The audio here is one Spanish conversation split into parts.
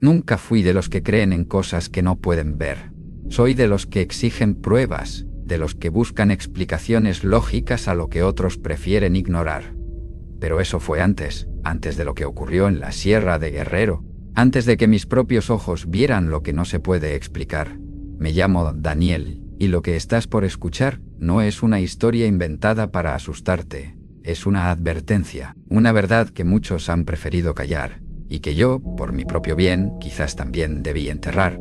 Nunca fui de los que creen en cosas que no pueden ver. Soy de los que exigen pruebas, de los que buscan explicaciones lógicas a lo que otros prefieren ignorar. Pero eso fue antes de lo que ocurrió en la Sierra de Guerrero, antes de que mis propios ojos vieran lo que no se puede explicar. Me llamo Daniel, y lo que estás por escuchar no es una historia inventada para asustarte, es una advertencia, una verdad que muchos han preferido callar, y que yo, por mi propio bien, quizás también debí enterrar.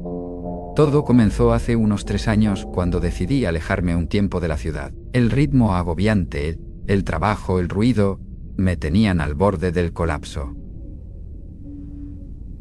Todo comenzó hace unos 3 años cuando decidí alejarme un tiempo de la ciudad. El ritmo agobiante, el trabajo, el ruido, me tenían al borde del colapso.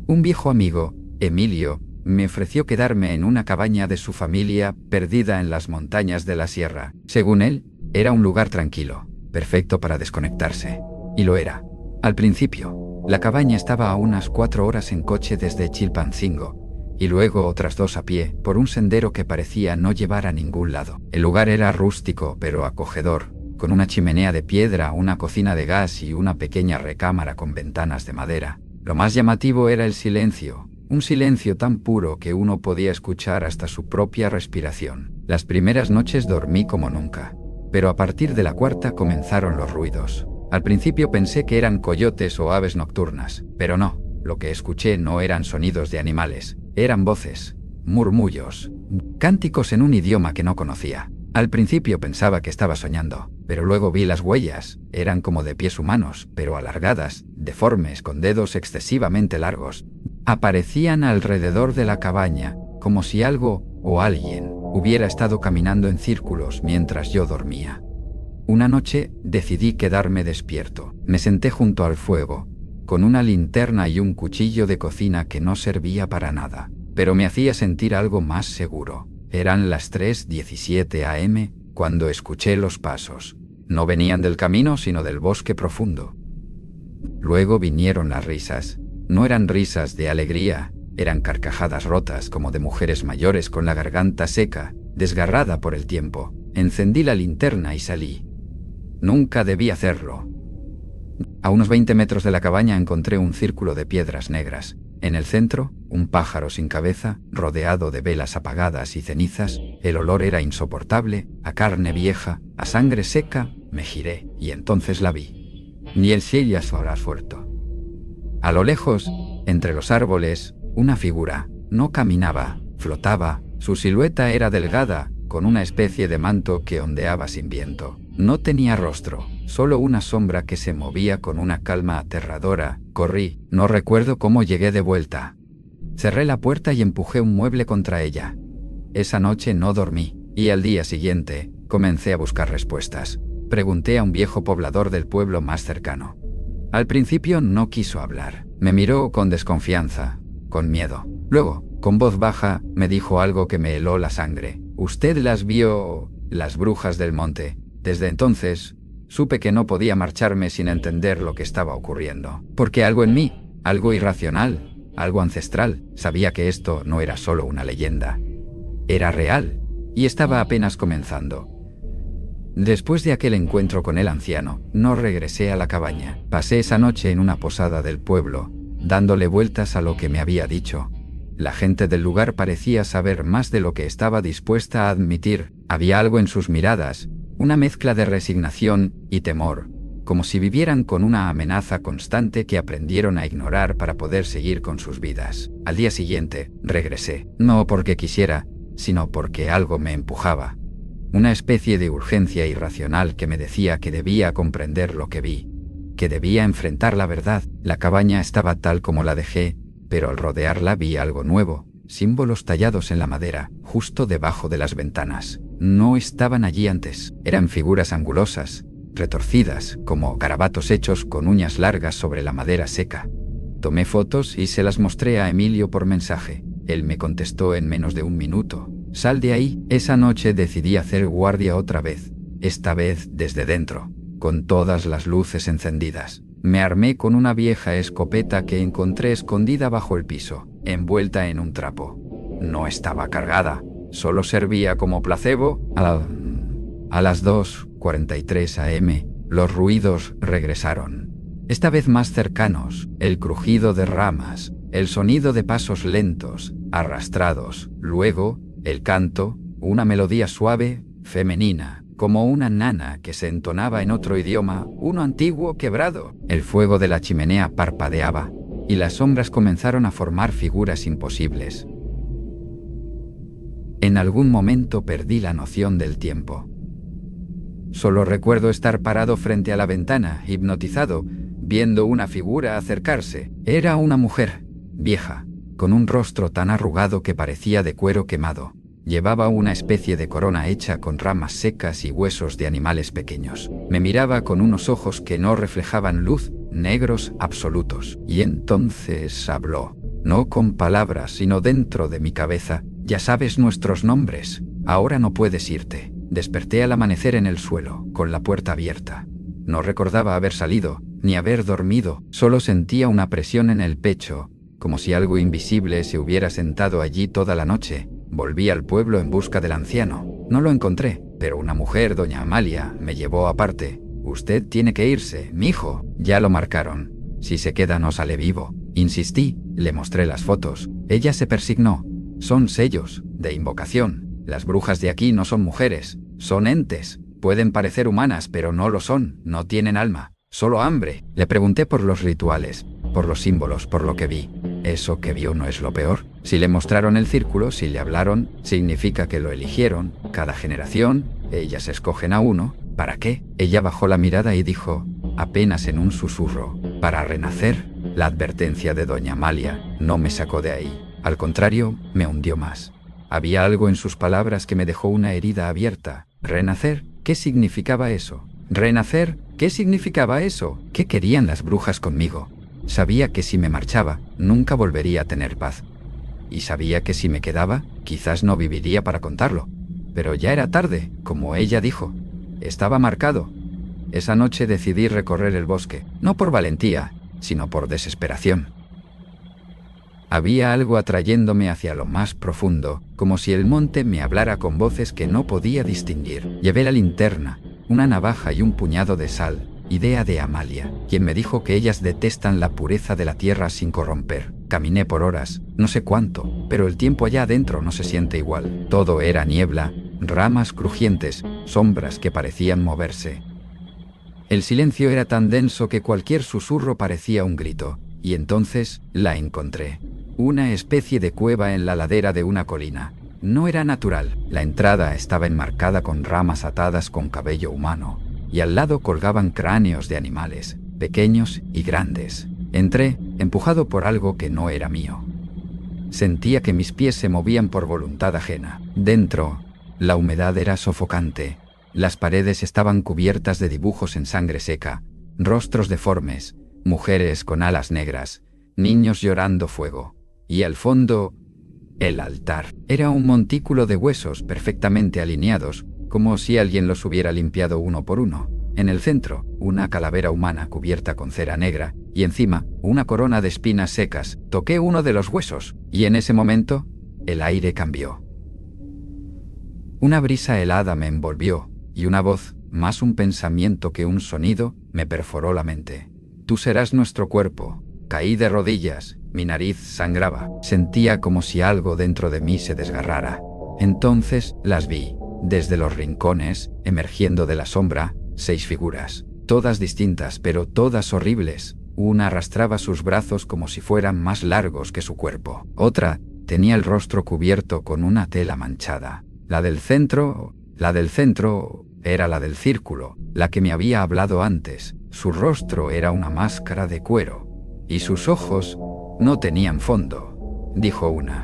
Un viejo amigo, Emilio, me ofreció quedarme en una cabaña de su familia perdida en las montañas de la sierra. Según él, era un lugar tranquilo, perfecto para desconectarse. Y lo era. Al principio, la cabaña estaba a unas 4 horas en coche desde Chilpancingo, y luego otras 2 a pie, por un sendero que parecía no llevar a ningún lado. El lugar era rústico pero acogedor, con una chimenea de piedra, una cocina de gas y una pequeña recámara con ventanas de madera. Lo más llamativo era el silencio, un silencio tan puro que uno podía escuchar hasta su propia respiración. Las primeras noches dormí como nunca, pero a partir de la 4ª comenzaron los ruidos. Al principio pensé que eran coyotes o aves nocturnas, pero no, lo que escuché no eran sonidos de animales, eran voces, murmullos, cánticos en un idioma que no conocía. Al principio pensaba que estaba soñando, pero luego vi las huellas, eran como de pies humanos, pero alargadas, deformes, con dedos excesivamente largos. Aparecían alrededor de la cabaña, como si algo o alguien hubiera estado caminando en círculos mientras yo dormía. Una noche decidí quedarme despierto. Me senté junto al fuego, con una linterna y un cuchillo de cocina que no servía para nada, pero me hacía sentir algo más seguro. Eran las 3:17 am cuando escuché los pasos. No venían del camino sino del bosque profundo. Luego vinieron las risas. No eran risas de alegría, eran carcajadas rotas como de mujeres mayores con la garganta seca, desgarrada por el tiempo. Encendí la linterna y salí. Nunca debí hacerlo. A unos 20 metros de la cabaña encontré un círculo de piedras negras. En el centro, un pájaro sin cabeza, rodeado de velas apagadas y cenizas. El olor era insoportable, a carne vieja, a sangre seca. Me giré, y entonces la vi. Ni el cielo habrá suelto. A lo lejos, entre los árboles, una figura. No caminaba, flotaba. Su silueta era delgada, con una especie de manto que ondeaba sin viento. No tenía rostro, solo una sombra que se movía con una calma aterradora. Corrí, no recuerdo cómo llegué de vuelta. Cerré la puerta y empujé un mueble contra ella. Esa noche no dormí, y al día siguiente, comencé a buscar respuestas. Pregunté a un viejo poblador del pueblo más cercano. Al principio no quiso hablar. Me miró con desconfianza, con miedo. Luego, con voz baja, me dijo algo que me heló la sangre. «¿Usted las vio, las brujas del monte?» Desde entonces, supe que no podía marcharme sin entender lo que estaba ocurriendo. Porque algo en mí, algo irracional, algo ancestral, sabía que esto no era solo una leyenda. Era real, y estaba apenas comenzando. Después de aquel encuentro con el anciano, no regresé a la cabaña. Pasé esa noche en una posada del pueblo, dándole vueltas a lo que me había dicho. La gente del lugar parecía saber más de lo que estaba dispuesta a admitir. Había algo en sus miradas, una mezcla de resignación y temor, como si vivieran con una amenaza constante que aprendieron a ignorar para poder seguir con sus vidas. Al día siguiente, regresé, no porque quisiera, sino porque algo me empujaba. Una especie de urgencia irracional que me decía que debía comprender lo que vi, que debía enfrentar la verdad. La cabaña estaba tal como la dejé, pero al rodearla vi algo nuevo, símbolos tallados en la madera, justo debajo de las ventanas. No estaban allí antes, eran figuras angulosas, retorcidas, como garabatos hechos con uñas largas sobre la madera seca. Tomé fotos y se las mostré a Emilio por mensaje. Él me contestó en menos de 1 minuto. «Sal de ahí». Esa noche decidí hacer guardia otra vez, esta vez desde dentro, con todas las luces encendidas. Me armé con una vieja escopeta que encontré escondida bajo el piso, envuelta en un trapo. No estaba cargada, solo servía como placebo. A las 2:43 am, los ruidos regresaron. Esta vez más cercanos, el crujido de ramas, El sonido de pasos lentos, arrastrados, luego, el canto, una melodía suave, femenina, como una nana que se entonaba en otro idioma, uno antiguo quebrado. El fuego de la chimenea parpadeaba, y las sombras comenzaron a formar figuras imposibles. En algún momento perdí la noción del tiempo. Solo recuerdo estar parado frente a la ventana, hipnotizado, viendo una figura acercarse. Era una mujer, vieja, con un rostro tan arrugado que parecía de cuero quemado. Llevaba una especie de corona hecha con ramas secas y huesos de animales pequeños. Me miraba con unos ojos que no reflejaban luz, negros absolutos. Y entonces habló, no con palabras, sino dentro de mi cabeza. Ya sabes nuestros nombres. Ahora no puedes irte. Desperté al amanecer en el suelo, con la puerta abierta. No recordaba haber salido, ni haber dormido. Solo sentía una presión en el pecho, como si algo invisible se hubiera sentado allí toda la noche. Volví al pueblo en busca del anciano. No lo encontré, pero una mujer, doña Amalia, me llevó aparte. Usted tiene que irse, mijo. Ya lo marcaron. Si se queda no sale vivo. Insistí, le mostré las fotos. Ella se persignó. Son sellos, de invocación. Las brujas de aquí no son mujeres, son entes. Pueden parecer humanas, pero no lo son, no tienen alma, solo hambre. Le pregunté por los rituales, por los símbolos, por lo que vi. ¿Eso que vio no es lo peor? Si le mostraron el círculo, si le hablaron, significa que lo eligieron. Cada generación, ellas escogen a uno. ¿Para qué? Ella bajó la mirada y dijo, apenas en un susurro, para renacer. La advertencia de doña Amalia no me sacó de ahí. Al contrario, me hundió más. Había algo en sus palabras que me dejó una herida abierta. ¿Renacer? ¿Qué significaba eso? ¿Renacer? ¿Qué significaba eso? ¿Qué querían las brujas conmigo? Sabía que si me marchaba, nunca volvería a tener paz. Y sabía que si me quedaba, quizás no viviría para contarlo. Pero ya era tarde, como ella dijo. Estaba marcado. Esa noche decidí recorrer el bosque, no por valentía, sino por desesperación. Había algo atrayéndome hacia lo más profundo, como si el monte me hablara con voces que no podía distinguir. Llevé la linterna, una navaja y un puñado de sal, idea de Amalia, quien me dijo que ellas detestan la pureza de la tierra sin corromper. Caminé por horas, no sé cuánto, pero el tiempo allá adentro no se siente igual. Todo era niebla, ramas crujientes, sombras que parecían moverse. El silencio era tan denso que cualquier susurro parecía un grito, y entonces la encontré. Una especie de cueva en la ladera de una colina. No era natural. La entrada estaba enmarcada con ramas atadas con cabello humano, y al lado colgaban cráneos de animales, pequeños y grandes. Entré, empujado por algo que no era mío. Sentía que mis pies se movían por voluntad ajena. Dentro, la humedad era sofocante. Las paredes estaban cubiertas de dibujos en sangre seca, rostros deformes, mujeres con alas negras, niños llorando fuego. Y al fondo, el altar. Era un montículo de huesos perfectamente alineados, como si alguien los hubiera limpiado uno por uno. En el centro, una calavera humana cubierta con cera negra, y encima, una corona de espinas secas. Toqué uno de los huesos, y en ese momento, el aire cambió. Una brisa helada me envolvió, y una voz, más un pensamiento que un sonido, me perforó la mente. Tú serás nuestro cuerpo. Caí de rodillas, mi nariz sangraba. Sentía como si algo dentro de mí se desgarrara. Entonces las vi, desde los rincones, emergiendo de la sombra, 6 figuras, todas distintas pero todas horribles. Una arrastraba sus brazos como si fueran más largos que su cuerpo. Otra tenía el rostro cubierto con una tela manchada. La del centro era la del círculo, la que me había hablado antes. Su rostro era una máscara de cuero. Y sus ojos no tenían fondo. Dijo una,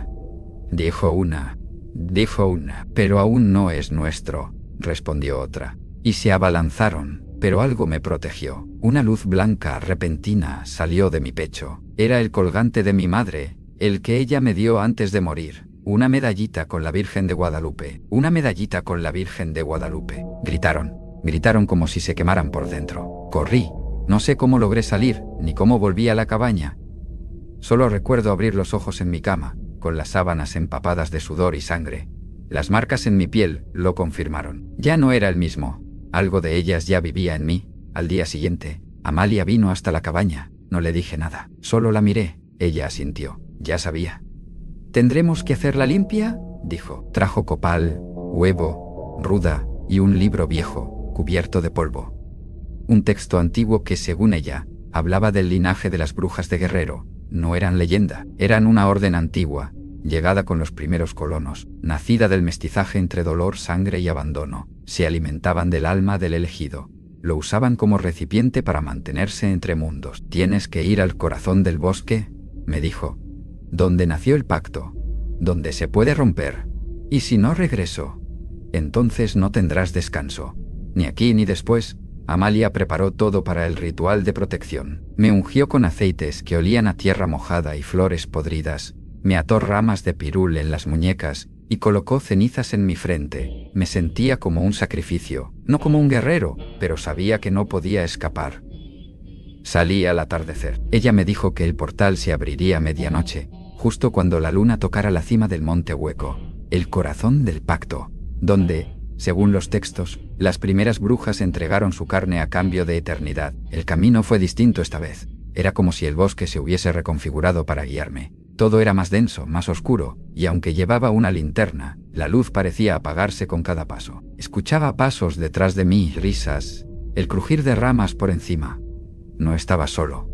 pero aún no es nuestro, respondió otra. Y se abalanzaron, pero algo me protegió. Una luz blanca repentina salió de mi pecho. Era el colgante de mi madre, el que ella me dio antes de morir. Una medallita con la Virgen de Guadalupe. Una medallita con la Virgen de Guadalupe. Gritaron como si se quemaran por dentro. Corrí. No sé cómo logré salir, ni cómo volví a la cabaña. Solo recuerdo abrir los ojos en mi cama, con las sábanas empapadas de sudor y sangre. Las marcas en mi piel lo confirmaron. Ya no era el mismo. Algo de ellas ya vivía en mí. Al día siguiente, Amalia vino hasta la cabaña. No le dije nada. Solo la miré. Ella asintió. Ya sabía. «¿Tendremos que hacerla limpia?», dijo. Trajo copal, huevo, ruda y un libro viejo, cubierto de polvo. Un texto antiguo que, según ella, hablaba del linaje de las brujas de Guerrero. No eran leyenda, eran una orden antigua, llegada con los primeros colonos, nacida del mestizaje entre dolor, sangre y abandono. Se alimentaban del alma del elegido. Lo usaban como recipiente para mantenerse entre mundos. «Tienes que ir al corazón del bosque», me dijo, «donde nació el pacto, donde se puede romper. Y si no regreso, entonces no tendrás descanso, ni aquí ni después». Amalia preparó todo para el ritual de protección. Me ungió con aceites que olían a tierra mojada y flores podridas. Me ató ramas de pirul en las muñecas y colocó cenizas en mi frente. Me sentía como un sacrificio, no como un guerrero, pero sabía que no podía escapar. Salí al atardecer. Ella me dijo que el portal se abriría a medianoche, justo cuando la luna tocara la cima del monte hueco, el corazón del pacto, donde, según los textos, las primeras brujas entregaron su carne a cambio de eternidad. El camino fue distinto esta vez. Era como si el bosque se hubiese reconfigurado para guiarme. Todo era más denso, más oscuro, y aunque llevaba una linterna, la luz parecía apagarse con cada paso. Escuchaba pasos detrás de mí, risas, el crujir de ramas por encima. No estaba solo.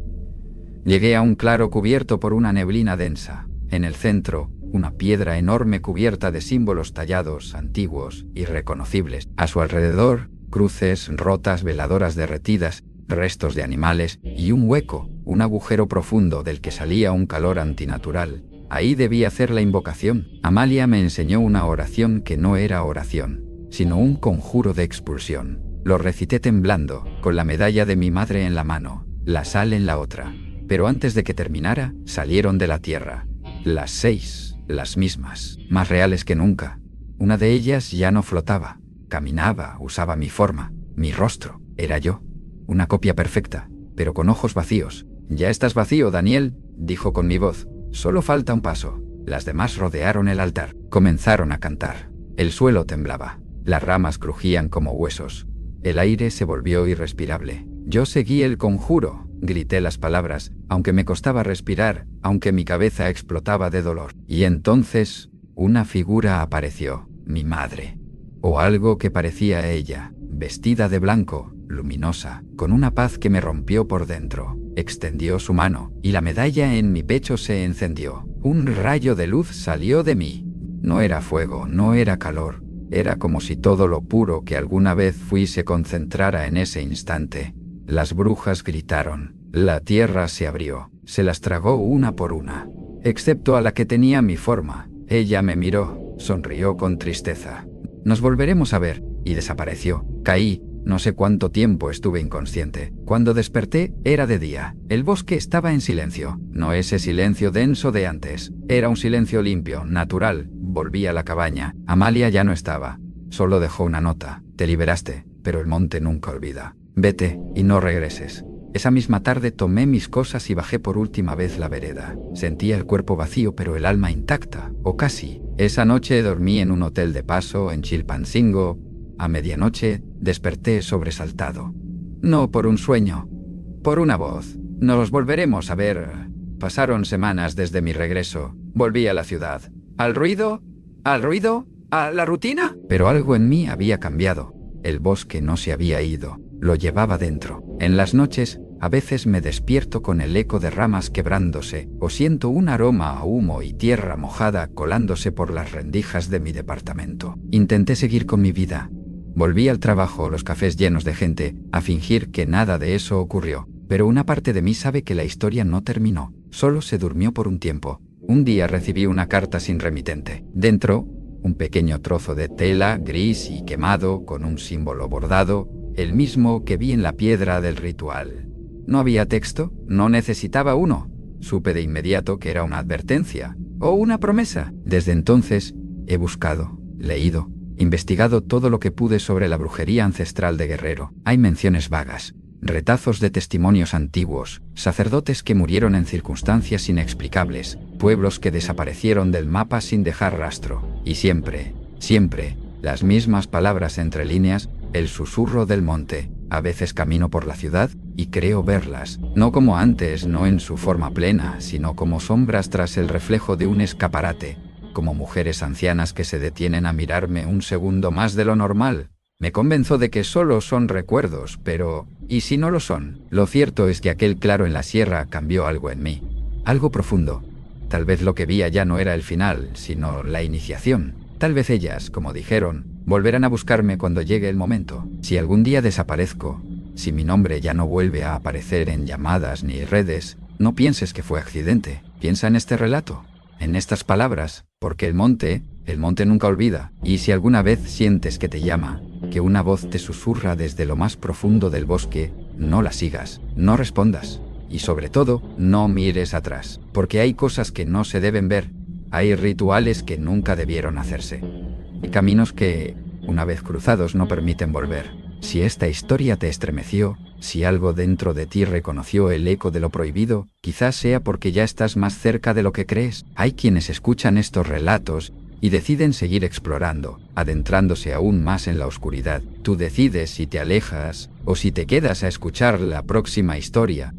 Llegué a un claro cubierto por una neblina densa. En el centro, una piedra enorme cubierta de símbolos tallados, antiguos, irreconocibles. A su alrededor, cruces, rotas, veladoras derretidas, restos de animales y un hueco, un agujero profundo del que salía un calor antinatural. Ahí debí hacer la invocación. Amalia me enseñó una oración que no era oración, sino un conjuro de expulsión. Lo recité temblando, con la medalla de mi madre en la mano, la sal en la otra. Pero antes de que terminara, salieron de la tierra. Las 6, las mismas, más reales que nunca. Una de ellas ya no flotaba, caminaba, usaba mi forma, mi rostro. Era yo, una copia perfecta, pero con ojos vacíos. «Ya estás vacío, Daniel», dijo con mi voz. «Solo falta un paso». Las demás rodearon el altar. Comenzaron a cantar. El suelo temblaba. Las ramas crujían como huesos. El aire se volvió irrespirable. Yo seguí el conjuro. Grité las palabras, aunque me costaba respirar, aunque mi cabeza explotaba de dolor. Y entonces, una figura apareció, mi madre. O algo que parecía ella, vestida de blanco, luminosa, con una paz que me rompió por dentro. Extendió su mano, y la medalla en mi pecho se encendió. Un rayo de luz salió de mí. No era fuego, no era calor. Era como si todo lo puro que alguna vez fui se concentrara en ese instante. Las brujas gritaron. La tierra se abrió. Se las tragó una por una. Excepto a la que tenía mi forma. Ella me miró, sonrió con tristeza. «Nos volveremos a ver», y desapareció. Caí. No sé cuánto tiempo estuve inconsciente. Cuando desperté, era de día. El bosque estaba en silencio. No ese silencio denso de antes. Era un silencio limpio, natural. Volví a la cabaña. Amalia ya no estaba. Solo dejó una nota. «Te liberaste, pero el monte nunca olvida. Vete y no regreses». Esa misma tarde tomé mis cosas y bajé por última vez la vereda. Sentía el cuerpo vacío pero el alma intacta, o casi. Esa noche dormí en un hotel de paso en Chilpancingo. A medianoche desperté sobresaltado. No por un sueño, por una voz. «Nos volveremos a ver». Pasaron semanas desde mi regreso. Volví a la ciudad. ¿Al ruido? ¿Al ruido? ¿A la rutina? Pero algo en mí había cambiado. El bosque no se había ido. Lo llevaba dentro. En las noches, a veces me despierto con el eco de ramas quebrándose, o siento un aroma a humo y tierra mojada colándose por las rendijas de mi departamento. Intenté seguir con mi vida. Volví al trabajo, los cafés llenos de gente, a fingir que nada de eso ocurrió. Pero una parte de mí sabe que la historia no terminó. Solo se durmió por un tiempo. Un día recibí una carta sin remitente. Dentro, un pequeño trozo de tela gris y quemado con un símbolo bordado, el mismo que vi en la piedra del ritual. No había texto, no necesitaba uno. Supe de inmediato que era una advertencia o una promesa. Desde entonces he buscado, leído, investigado todo lo que pude sobre la brujería ancestral de Guerrero. Hay menciones vagas, retazos de testimonios antiguos, sacerdotes que murieron en circunstancias inexplicables, pueblos que desaparecieron del mapa sin dejar rastro. Y siempre, las mismas palabras entre líneas: el susurro del monte, A veces camino por la ciudad y creo verlas, no como antes, no en su forma plena, sino como sombras tras el reflejo de un escaparate, como mujeres ancianas que se detienen a mirarme un segundo más de lo normal. Me convenzo de que solo son recuerdos, pero ¿y si no lo son? Lo cierto es que aquel claro en la sierra cambió algo en mí, algo profundo. Tal vez lo que vi allá no era el final, sino la iniciación. Tal vez ellas, como dijeron, volverán a buscarme cuando llegue el momento. Si algún día desaparezco, si mi nombre ya no vuelve a aparecer en llamadas ni redes, no pienses que fue accidente. Piensa en este relato, en estas palabras, porque el monte nunca olvida. Y si alguna vez sientes que te llama, que una voz te susurra desde lo más profundo del bosque, no la sigas, no respondas. Y sobre todo, no mires atrás, porque hay cosas que no se deben ver, hay rituales que nunca debieron hacerse, y caminos que, una vez cruzados, no permiten volver. Si esta historia te estremeció, si algo dentro de ti reconoció el eco de lo prohibido, quizás sea porque ya estás más cerca de lo que crees. Hay quienes escuchan estos relatos y deciden seguir explorando, adentrándose aún más en la oscuridad. Tú decides si te alejas o si te quedas a escuchar la próxima historia.